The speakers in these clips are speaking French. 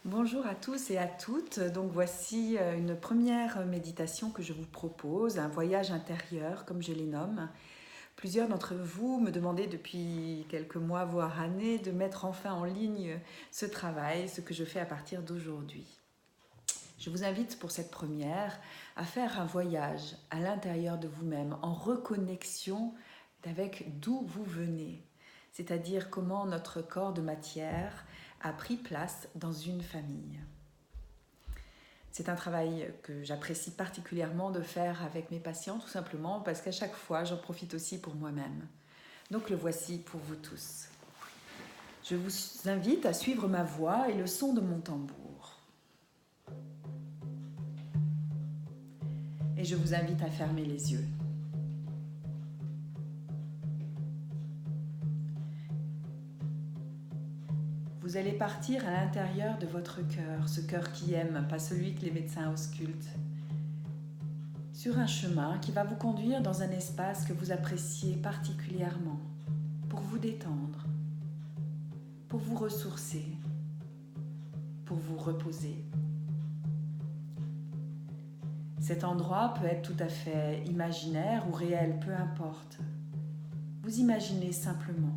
Bonjour à tous et à toutes. Donc voici une première méditation que je vous propose, un voyage intérieur comme je les nomme. Plusieurs d'entre vous me demandaient depuis quelques mois voire années de mettre enfin en ligne ce travail, ce que je fais à partir d'aujourd'hui. Je vous invite pour cette première à faire un voyage à l'intérieur de vous-même en reconnexion avec d'où vous venez, c'est-à-dire comment notre corps de matière a pris place dans une famille. C'est un travail que j'apprécie particulièrement de faire avec mes patients, tout simplement parce qu'à chaque fois, j'en profite aussi pour moi-même. Donc le voici pour vous tous. Je vous invite à suivre ma voix et le son de mon tambour. Et je vous invite à fermer les yeux. Vous allez partir à l'intérieur de votre cœur, ce cœur qui aime, pas celui que les médecins auscultent, sur un chemin qui va vous conduire dans un espace que vous appréciez particulièrement, pour vous détendre, pour vous ressourcer, pour vous reposer. Cet endroit peut être tout à fait imaginaire ou réel, peu importe. Vous imaginez simplement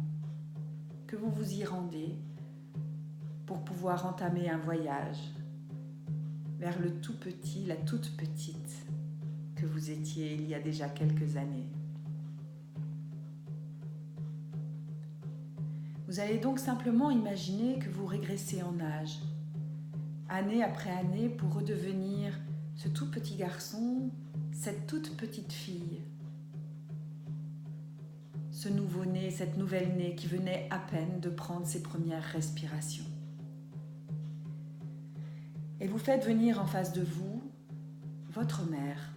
que vous vous y rendez pour pouvoir entamer un voyage vers le tout petit, la toute petite que vous étiez il y a déjà quelques années. Vous allez donc simplement imaginer que vous régressez en âge, année après année, pour redevenir ce tout petit garçon, cette toute petite fille, ce nouveau-né, cette nouvelle-née qui venait à peine de prendre ses premières respirations. Et vous faites venir en face de vous votre mère,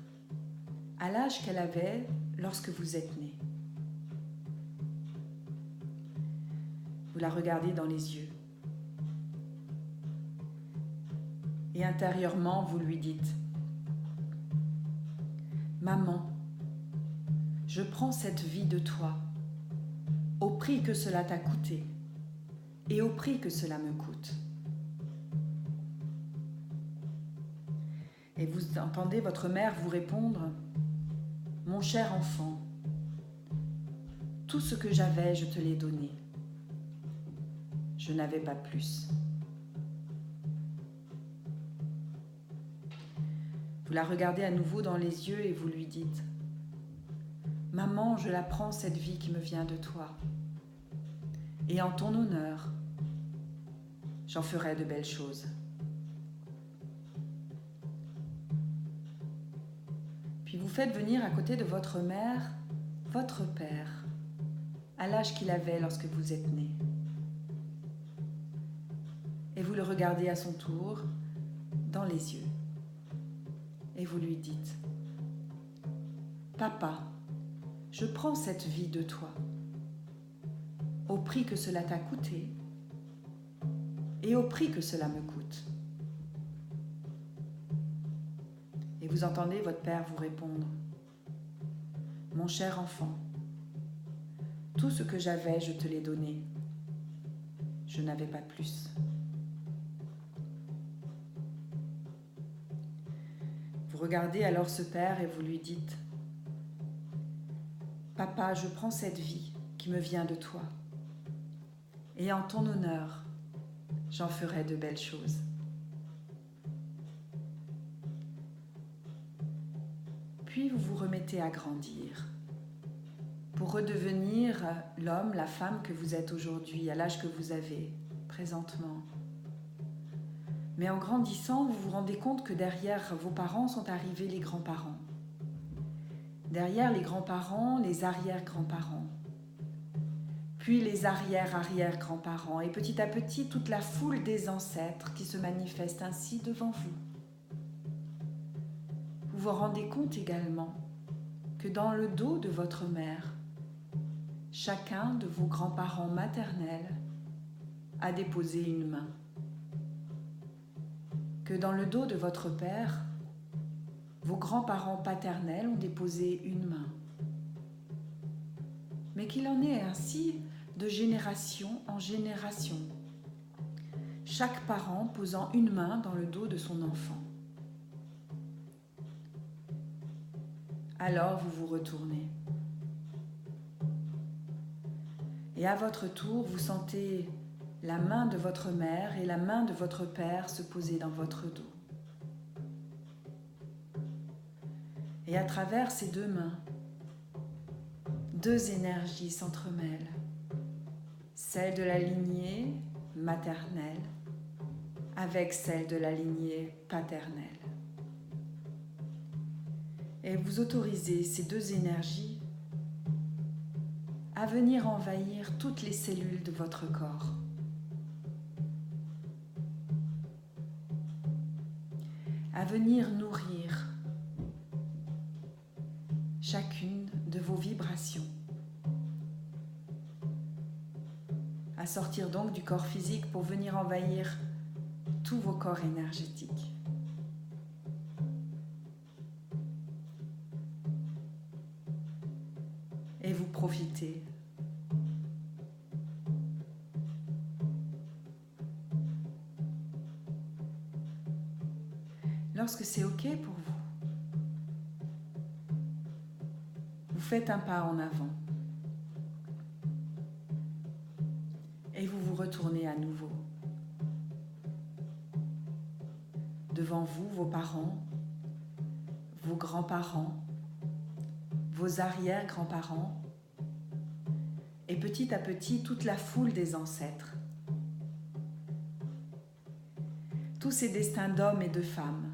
à l'âge qu'elle avait lorsque vous êtes né. Vous la regardez dans les yeux. Et intérieurement, vous lui dites « Maman, je prends cette vie de toi, au prix que cela t'a coûté et au prix que cela me coûte. » Et vous entendez votre mère vous répondre « Mon cher enfant, tout ce que j'avais, je te l'ai donné. Je n'avais pas plus. » Vous la regardez à nouveau dans les yeux et vous lui dites « Maman, je la prends cette vie qui me vient de toi. Et en ton honneur, j'en ferai de belles choses. » Puis vous faites venir à côté de votre mère, votre père, à l'âge qu'il avait lorsque vous êtes né. Et vous le regardez à son tour dans les yeux. Et vous lui dites « Papa, je prends cette vie de toi, au prix que cela t'a coûté et au prix que cela me coûte. » Et vous entendez votre père vous répondre « Mon cher enfant, tout ce que j'avais, je te l'ai donné. Je n'avais pas plus. » Vous regardez alors ce père et vous lui dites « Papa, je prends cette vie qui me vient de toi. Et en ton honneur, j'en ferai de belles choses. » Puis vous vous remettez à grandir pour redevenir l'homme, la femme que vous êtes aujourd'hui, à l'âge que vous avez présentement. Mais en grandissant, vous vous rendez compte que derrière vos parents sont arrivés les grands-parents. Derrière les grands-parents, les arrière-grands-parents. Puis les arrière-arrière-grands-parents. Et petit à petit, toute la foule des ancêtres qui se manifestent ainsi devant vous. Vous vous rendez compte également que dans le dos de votre mère, chacun de vos grands-parents maternels a déposé une main. Que dans le dos de votre père, vos grands-parents paternels ont déposé une main. Mais qu'il en est ainsi de génération en génération. chaque parent posant une main dans le dos de son enfant. Alors vous vous retournez. Et à votre tour, vous sentez la main de votre mère et la main de votre père se poser dans votre dos. Et à travers ces deux mains, deux énergies s'entremêlent. Celle de la lignée maternelle avec celle de la lignée paternelle. Et vous autorisez ces deux énergies à venir envahir toutes les cellules de votre corps. À venir nourrir chacune de vos vibrations. À sortir donc du corps physique pour venir envahir tous vos corps énergétiques. Et vous profitez. Lorsque c'est OK pour vous, vous faites un pas en avant. Et vous vous retournez à nouveau. Devant vous, vos parents, vos grands-parents, vos arrière-grands-parents, et petit à petit, toute la foule des ancêtres. Tous ces destins d'hommes et de femmes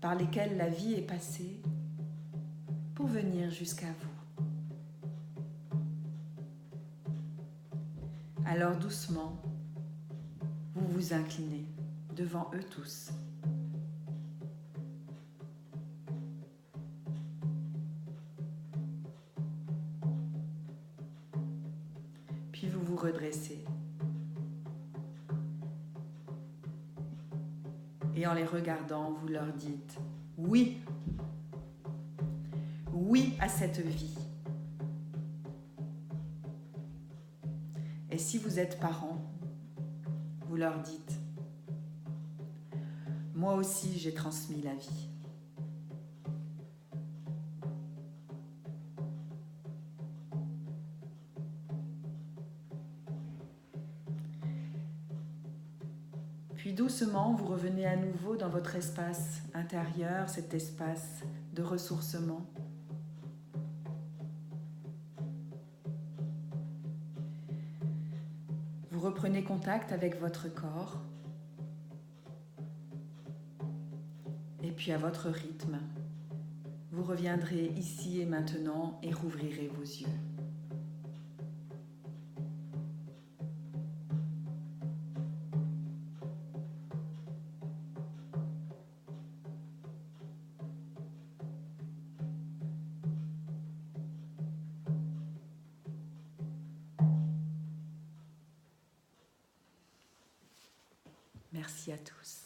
par lesquels la vie est passée pour venir jusqu'à vous. Alors doucement, vous vous inclinez devant eux tous. Puis vous vous redressez. Et en les regardant, vous leur dites « Oui ». Oui à cette vie. Et si vous êtes parent, vous leur dites « Moi aussi, j'ai transmis la vie ». Puis doucement, vous revenez à nouveau dans votre espace intérieur, cet espace de ressourcement. Vous reprenez contact avec votre corps. Et puis à votre rythme, vous reviendrez ici et maintenant et rouvrirez vos yeux. Merci à tous.